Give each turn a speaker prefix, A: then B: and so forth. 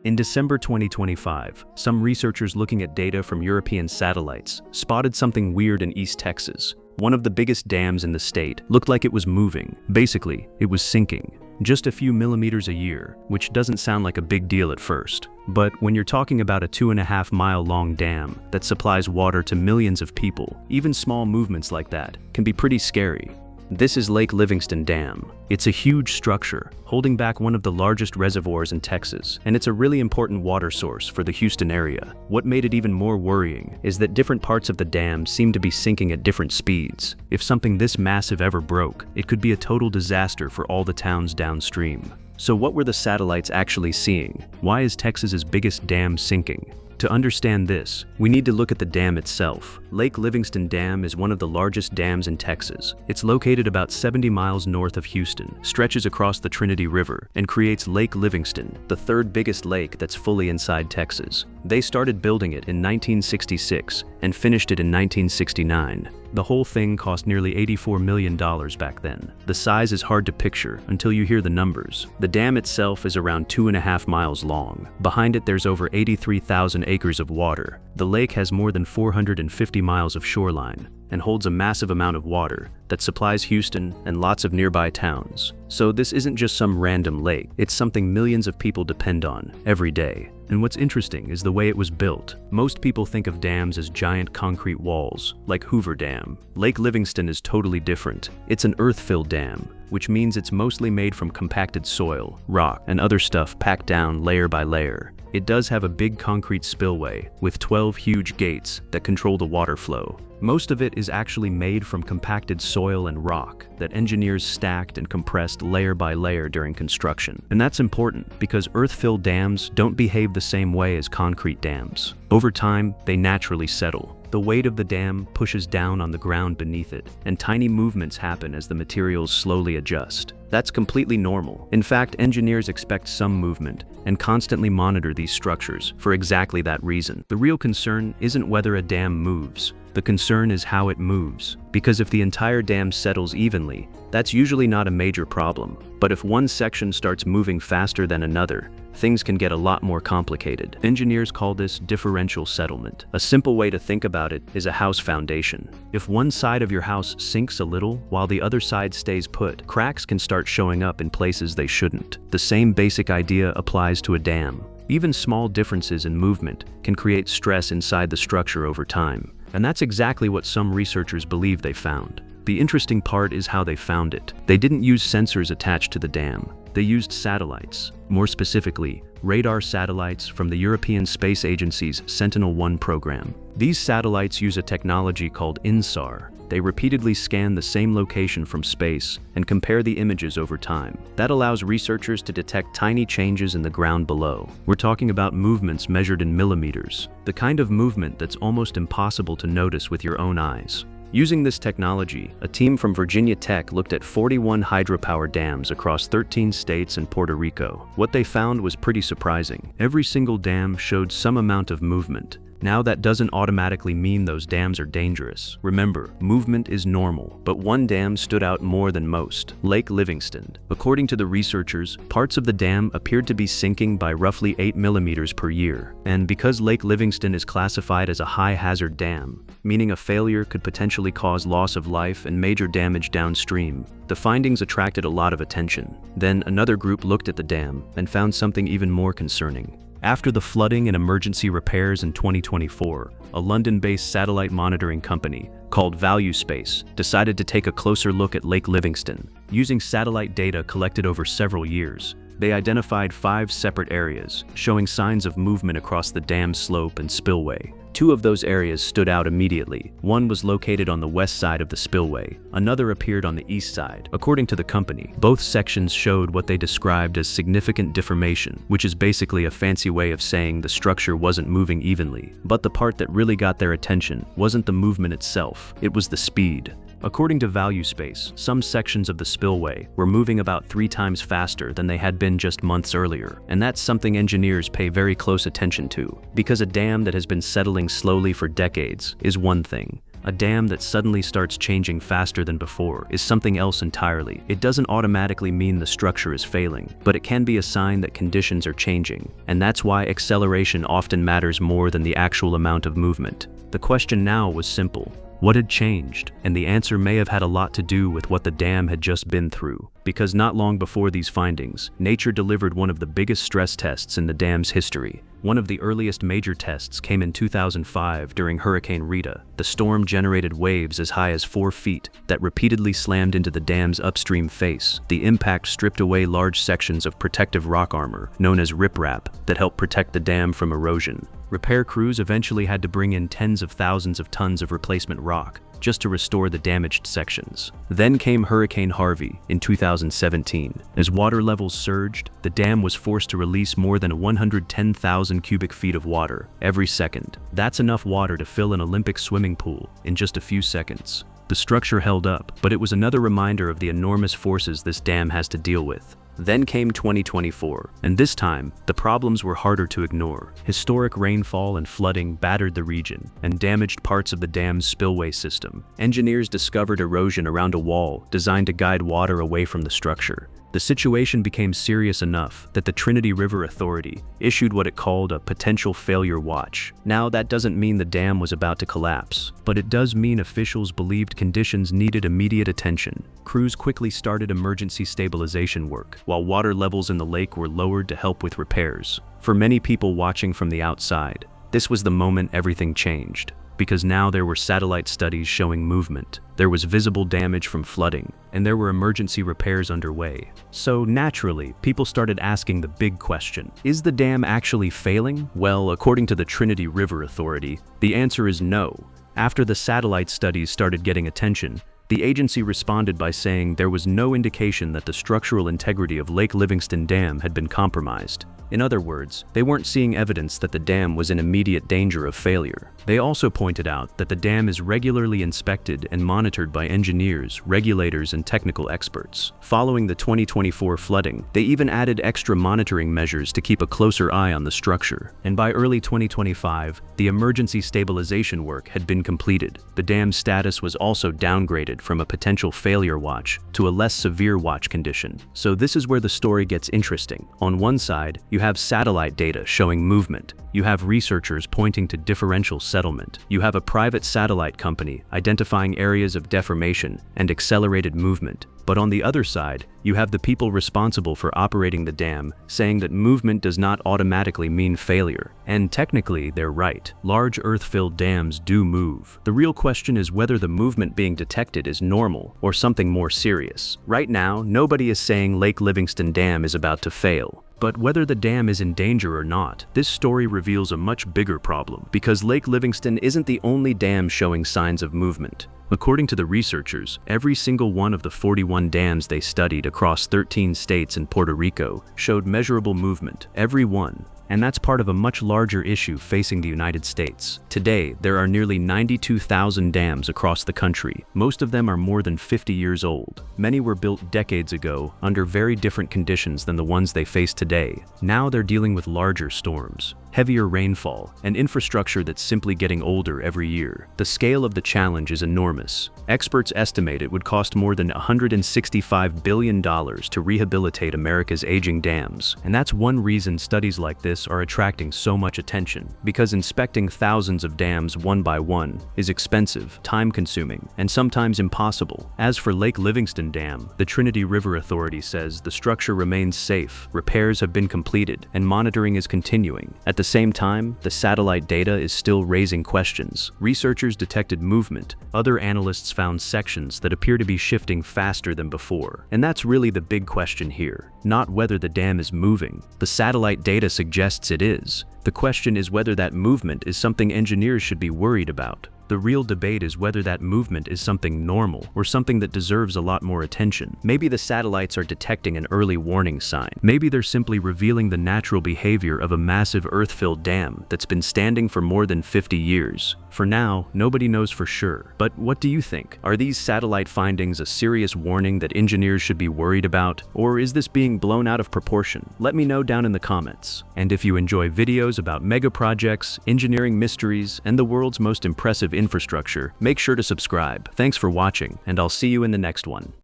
A: In December 2025, some researchers looking at data from European satellites spotted something weird in East Texas. One of the biggest dams in the state looked like it was moving. Basically, it was sinking. Just a few millimeters a year, which doesn't sound like a big deal at first. But when you're talking about a 2.5-mile-long dam that supplies water to millions of people, even small movements like that can be pretty scary. This is Lake Livingston Dam. It's a huge structure, holding back one of the largest reservoirs in Texas, and it's a really important water source for the Houston area. What made it even more worrying is that different parts of the dam seem to be sinking at different speeds. If something this massive ever broke, it could be a total disaster for all the towns downstream. So what were the satellites actually seeing? Why is Texas's biggest dam sinking? To understand this, we need to look at the dam itself. Lake Livingston Dam is one of the largest dams in Texas. It's located about 70 miles north of Houston, stretches across the Trinity River, and creates Lake Livingston, the third biggest lake that's fully inside Texas. They started building it in 1966 and finished it in 1969. The whole thing cost nearly $84 million back then. The size is hard to picture until you hear the numbers. The dam itself is around 2.5 miles long. Behind it there's over 83,000 acres of water. The lake has more than 450 miles of shoreline and holds a massive amount of water that supplies Houston and lots of nearby towns. So this isn't just some random lake, it's something millions of people depend on every day. And what's interesting is the way it was built. Most people think of dams as giant concrete walls, like Hoover Dam. Lake Livingston is totally different. It's an earth-filled dam, which means it's mostly made from compacted soil, rock, and other stuff packed down layer by layer. It does have a big concrete spillway with 12 huge gates that control the water flow. Most of it is actually made from compacted soil and rock that engineers stacked and compressed layer by layer during construction. And that's important because earth-filled dams don't behave the same way as concrete dams. Over time, they naturally settle. The weight of the dam pushes down on the ground beneath it, and tiny movements happen as the materials slowly adjust. That's completely normal. In fact, engineers expect some movement and constantly monitor these structures for exactly that reason. The real concern isn't whether a dam moves. The concern is how it moves. Because if the entire dam settles evenly, that's usually not a major problem. But if one section starts moving faster than another, things can get a lot more complicated. Engineers call this differential settlement. A simple way to think about it is a house foundation. If one side of your house sinks a little while the other side stays put, cracks can start showing up in places they shouldn't. The same basic idea applies to a dam. Even small differences in movement can create stress inside the structure over time. And that's exactly what some researchers believe they found. The interesting part is how they found it. They didn't use sensors attached to the dam. They used satellites, more specifically, radar satellites from the European Space Agency's Sentinel-1 program. These satellites use a technology called INSAR. They repeatedly scan the same location from space and compare the images over time. That allows researchers to detect tiny changes in the ground below. We're talking about movements measured in millimeters, the kind of movement that's almost impossible to notice with your own eyes. Using this technology, a team from Virginia Tech looked at 41 hydropower dams across 13 states and Puerto Rico. What they found was pretty surprising. Every single dam showed some amount of movement. Now that doesn't automatically mean those dams are dangerous. Remember, movement is normal, but one dam stood out more than most: Lake Livingston. According to the researchers, parts of the dam appeared to be sinking by roughly 8 millimeters per year. And because Lake Livingston is classified as a high-hazard dam, meaning a failure could potentially cause loss of life and major damage downstream, the findings attracted a lot of attention. Then another group looked at the dam and found something even more concerning. After the flooding and emergency repairs in 2024, a London-based satellite monitoring company called ValueSpace decided to take a closer look at Lake Livingston. Using satellite data collected over several years, they identified 5 separate areas, showing signs of movement across the dam's slope and spillway. 2 of those areas stood out immediately. One was located on the west side of the spillway. Another appeared on the east side. According to the company, both sections showed what they described as significant deformation, which is basically a fancy way of saying the structure wasn't moving evenly. But the part that really got their attention wasn't the movement itself, it was the speed. According to ValueSpace, some sections of the spillway were moving about 3 times faster than they had been just months earlier, and that's something engineers pay very close attention to, because a dam that has been settling slowly for decades is one thing, A dam that suddenly starts changing faster than before is something else entirely. It doesn't automatically mean the structure is failing, but it can be a sign that conditions are changing, and that's why acceleration often matters more than the actual amount of movement. The question now was simple. What had changed? And the answer may have had a lot to do with what the dam had just been through. Because not long before these findings, nature delivered one of the biggest stress tests in the dam's history. One of the earliest major tests came in 2005 during Hurricane Rita. The storm generated waves as high as 4 feet that repeatedly slammed into the dam's upstream face. The impact stripped away large sections of protective rock armor, known as riprap, that helped protect the dam from erosion. Repair crews eventually had to bring in tens of thousands of tons of replacement rock just to restore the damaged sections. Then came Hurricane Harvey in 2017. As water levels surged, the dam was forced to release more than 110,000 cubic feet of water every second. That's enough water to fill an Olympic swimming pool in just a few seconds. The structure held up, but it was another reminder of the enormous forces this dam has to deal with. Then came 2024, and this time, the problems were harder to ignore. Historic rainfall and flooding battered the region and damaged parts of the dam's spillway system. Engineers discovered erosion around a wall designed to guide water away from the structure. The situation became serious enough that the Trinity River Authority issued what it called a potential failure watch. Now, that doesn't mean the dam was about to collapse, but it does mean officials believed conditions needed immediate attention. Crews quickly started emergency stabilization work, while water levels in the lake were lowered to help with repairs. For many people watching from the outside, this was the moment everything changed. Because now there were satellite studies showing movement, there was visible damage from flooding, and there were emergency repairs underway. So naturally, people started asking the big question, is the dam actually failing? Well, according to the Trinity River Authority, the answer is no. After the satellite studies started getting attention, the agency responded by saying there was no indication that the structural integrity of Lake Livingston Dam had been compromised. In other words, they weren't seeing evidence that the dam was in immediate danger of failure. They also pointed out that the dam is regularly inspected and monitored by engineers, regulators, and technical experts. Following the 2024 flooding, they even added extra monitoring measures to keep a closer eye on the structure. And by early 2025, the emergency stabilization work had been completed. The dam's status was also downgraded from a potential failure watch to a less severe watch condition. So this is where the story gets interesting. On one side, you have satellite data showing movement. You have researchers pointing to differential settlement. You have a private satellite company identifying areas of deformation and accelerated movement. But on the other side, you have the people responsible for operating the dam saying that movement does not automatically mean failure. And technically, they're right. Large earth-filled dams do move. The real question is whether the movement being detected is normal or something more serious. Right now, nobody is saying Lake Livingston Dam is about to fail. But whether the dam is in danger or not, this story reveals a much bigger problem, because Lake Livingston isn't the only dam showing signs of movement. According to the researchers, every single one of the 41 dams they studied across 13 states and Puerto Rico showed measurable movement, every one. And that's part of a much larger issue facing the United States. Today, there are nearly 92,000 dams across the country. Most of them are more than 50 years old. Many were built decades ago under very different conditions than the ones they face today. Now they're dealing with larger storms, heavier rainfall, and infrastructure that's simply getting older every year. The scale of the challenge is enormous. Experts estimate it would cost more than $165 billion to rehabilitate America's aging dams. And that's one reason studies like this are attracting so much attention, because inspecting thousands of dams one by one is expensive, time-consuming, and sometimes impossible. As for Lake Livingston Dam, the Trinity River Authority says the structure remains safe, repairs have been completed, and monitoring is continuing. At the same time, the satellite data is still raising questions. Researchers detected movement. Other analysts found sections that appear to be shifting faster than before. And that's really the big question here, not whether the dam is moving. The satellite data suggests it is. The question is whether that movement is something engineers should be worried about. The real debate is whether that movement is something normal or something that deserves a lot more attention. Maybe the satellites are detecting an early warning sign. Maybe they're simply revealing the natural behavior of a massive earth-filled dam that's been standing for more than 50 years. For now, nobody knows for sure. But what do you think? Are these satellite findings a serious warning that engineers should be worried about? Or is this being blown out of proportion? Let me know down in the comments. And if you enjoy videos about mega projects, engineering mysteries, and the world's most impressive infrastructure, make sure to subscribe. Thanks for watching, and I'll see you in the next one.